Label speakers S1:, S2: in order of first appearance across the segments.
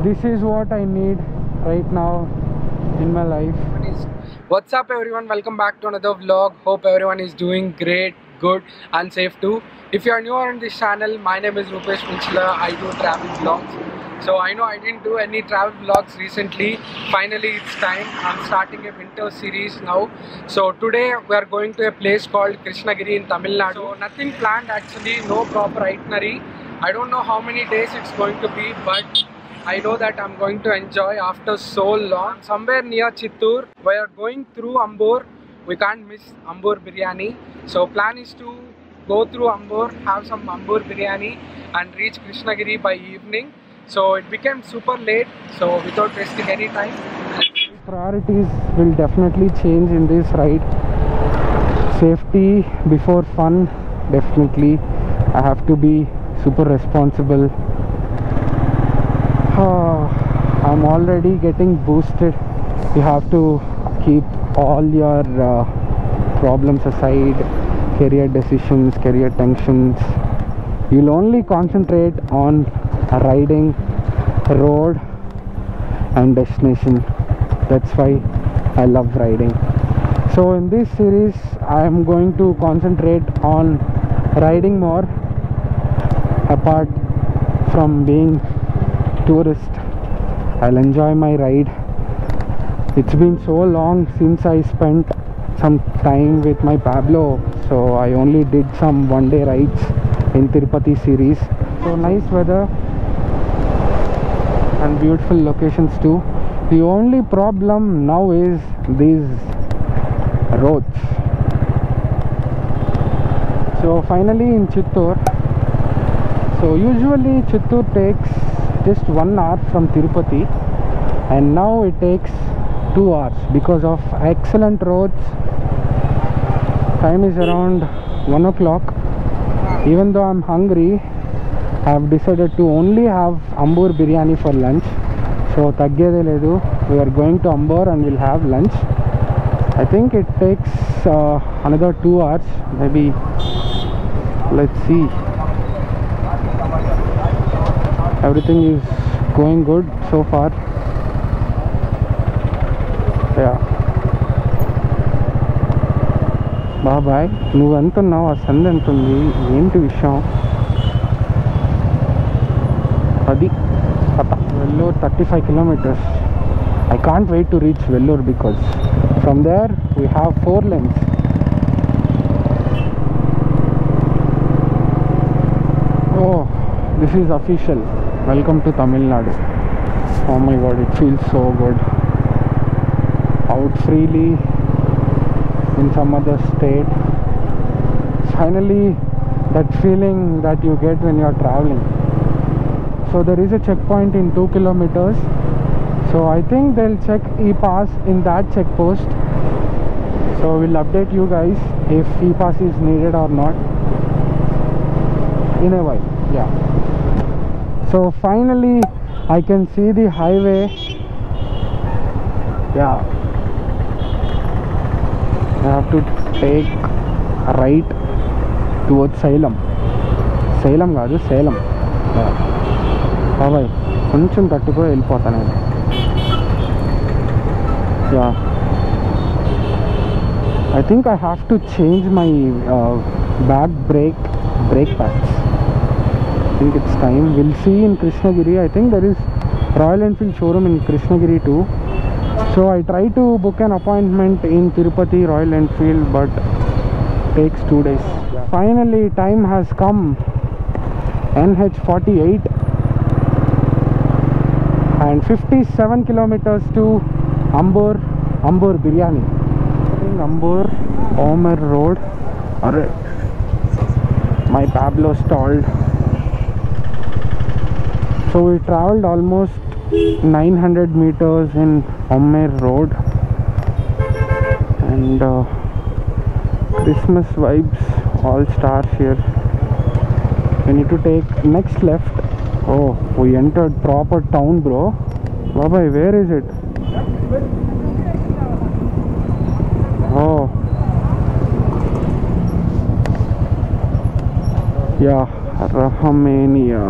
S1: This is what I need right now in my life.
S2: What's up everyone, welcome back to another vlog. Hope everyone is doing great, good and safe too. If you are new on this channel, my name is Rupesh Minchla. I do travel vlogs. So I know I didn't do any travel vlogs recently. Finally it's time. I'm starting a winter series now. So today we are going to a place called Krishnagiri in Tamil Nadu. So nothing planned actually, no proper itinerary. I don't know how many days it's going to be, but I know that I'm going to enjoy after so long. Somewhere near Chittoor, we are going through Ambur. We can't miss Ambur biryani. So plan is to go through Ambur, have some Ambur biryani and reach Krishnagiri by evening. So it became super late, so without wasting any time.
S1: Priorities will definitely change in this ride. Safety before fun, definitely. I have to be super responsible. I'm already getting boosted. You have to keep all your problems aside, career decisions, career tensions. You'll only concentrate on riding, road and destination. That's why I love riding. So in this series I am going to concentrate on riding more, apart from being tourist. I'll enjoy my ride. It's been so long since I spent some time with my Pablo, so I only did some one-day rides in Tirupati series. So nice weather and beautiful locations too. The only problem now is these roads. So finally in Chittoor. So usually Chittoor takes just 1 hour from Tirupati, and now it takes 2 hours because of excellent roads. Time is around 1 o'clock. Even though I'm hungry, I have decided to only have Ambur biryani for lunch. So taggede ledu, we are going to Ambur and we'll have lunch. I think it takes another 2 hours maybe. Let's see. Everything is going good so far. Yeah. బాబాయ్ నువ్వు ఎంత ఉన్నావు, ఆ సంద ఎంత ఉంది, ఏంటి విషయం? అది కథ. Vellore 35 kilometers. I can't wait to reach Vellore because from there we have 4 lanes. Oh, this is official. Welcome to Tamil Nadu. Oh my god, it feels so good. Out freely in some other state. Finally, that feeling that you get when you are traveling. So there is a checkpoint in 2 kilometers. So I think they'll check e-pass in that checkpost. So we'll update you guys if e-pass is needed or not in a while. Yeah. So finally I can see the highway. Yeah. I have to take a right towards Salem. Salem కాదు, Salem. బాబాయ్ కొంచెం తట్టుకో, వెళ్ళిపోతాను నేను. Yeah, I think I have to change my back brake pads. I think it's time. We'll see in Krishnagiri. I think there is Royal Enfield showroom in Krishnagiri too. So I try to book an appointment in Tirupati Royal Enfield, but takes 2 days. Yeah. Finally time has come. NH48 and 57 kilometers to Ambur biryani. Ambur Omer Road. Arre, my Pablo stalled. So we traveled almost 900 meters in Omer Road, and Christmas vibes all stars here. We need to take next left. Oh, we entered proper town, bro. Bye, where is it? Oh, yeah, Rahamania.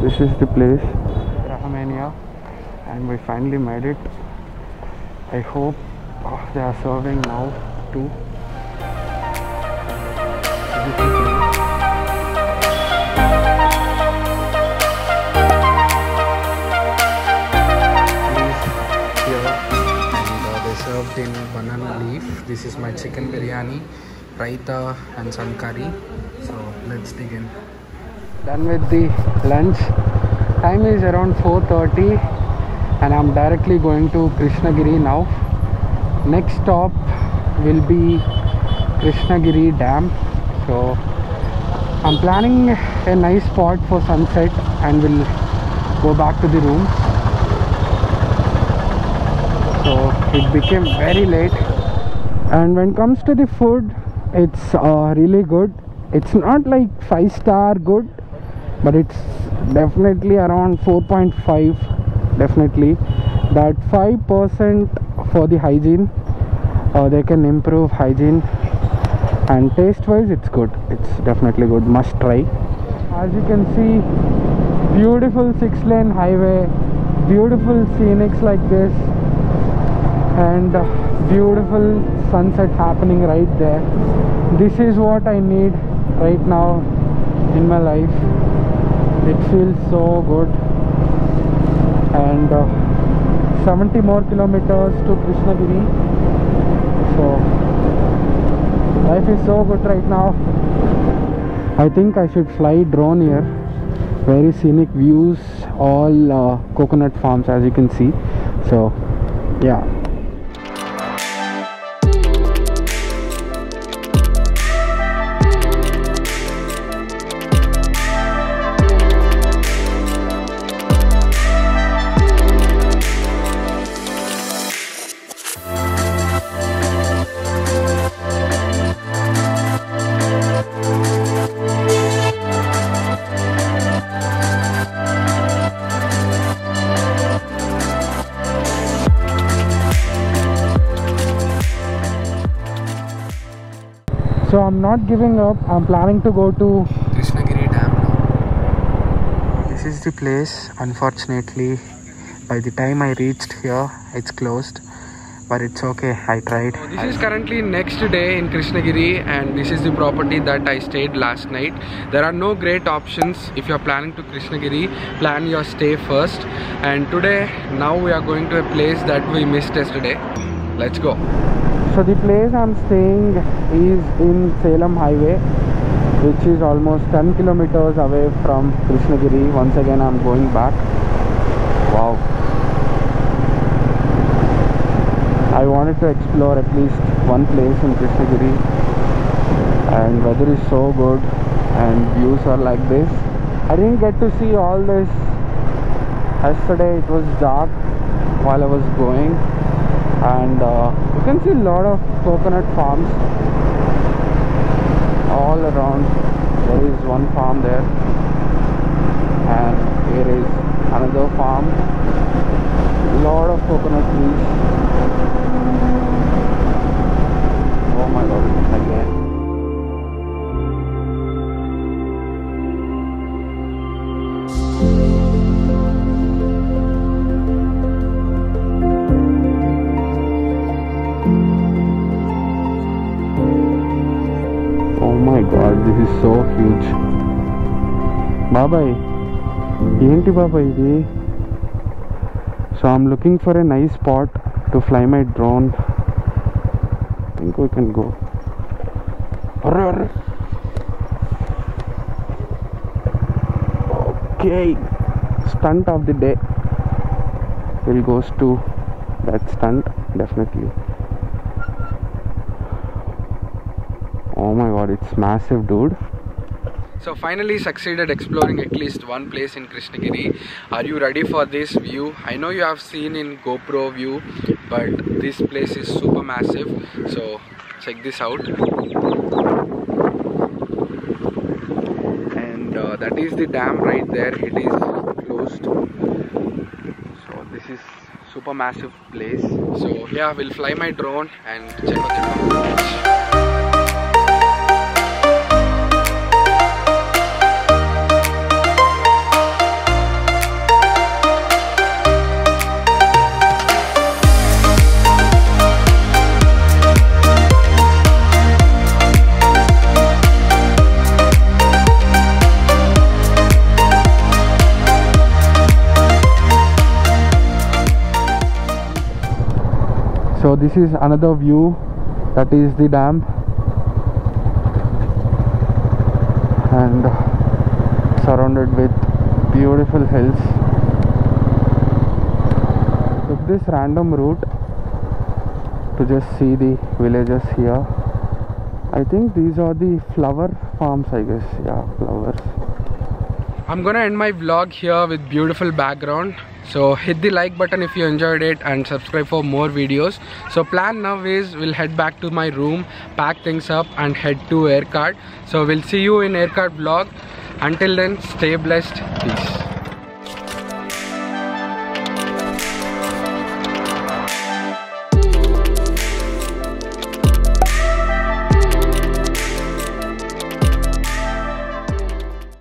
S1: This is the place, Rahamania. and we finally made it. I hope they are serving now too. They served in banana leaf. This is my chicken biryani, raita and some curry. So let's dig in. Done with the lunch. Time is around 4:30 and I'm directly going to Krishnagiri now. Next stop will be Krishnagiri Dam. So I'm planning a nice spot for sunset and we'll go back to the room. So it became very late, and when it comes to the food, it's really good. It's not like 5-star good, but it's definitely around 4.5. definitely that 5% for the hygiene. They can improve hygiene, and taste wise it's good. It's definitely good, must try. As you can see, beautiful 6-lane highway, beautiful scenics like this, and beautiful sunset happening right there. This is what I need right now in my life. It feels so good. And 70 more kilometers to Krishnagiri. So life is so good right now. I think I should fly drone here. Very scenic views, all coconut farms as you can see. So yeah. So I'm not giving up. I'm planning to go to Krishnagiri Dam now. This is the place. Unfortunately, by the time I reached here, it's closed. But it's okay, I tried. So this is currently next day in Krishnagiri, and this is the property that I stayed last night. There are no great options. If you're planning to Krishnagiri, plan your stay first. And today, now we are going to a place that we missed yesterday. Let's go. So the place I'm staying is in Salem Highway, which is almost 10 kilometers away from Krishnagiri. Once again I'm going back. Wow. I wanted to explore at least one place in Krishnagiri, and weather is so good and views are like this. I didn't get to see all this yesterday. It was dark while I was going. And you can see a lot of coconut farms all around. There is one farm there, and here is another farm. A lot of coconut trees. Oh my god, again. Oh my god, this is so huge. Babai, enti babai idi? So I'm looking for a nice spot to fly my drone. I think we can go. Okay, stunt of the day. We'll go to that stunt definitely. Oh my god, it's massive, dude. So finally succeeded exploring at least one place in Krishnagiri. Are you ready for this view? I know you have seen in GoPro view, but this place is super massive. So check this out. And that is the dam right there. It is closed. So this is super massive place. So yeah, we'll fly my drone and check out the drone. So this is another view, that is the dam, and surrounded with beautiful hills. Took this random route to just see the villages here. I think these are the flower farms, I guess. Yeah, flowers.
S2: I'm gonna end my vlog here with beautiful background. So hit the like button if you enjoyed it and subscribe for more videos. So plan now is we'll head back to my room, pack things up and head to Aircard. So we'll see you in Aircard vlog. Until then, stay blessed. Peace.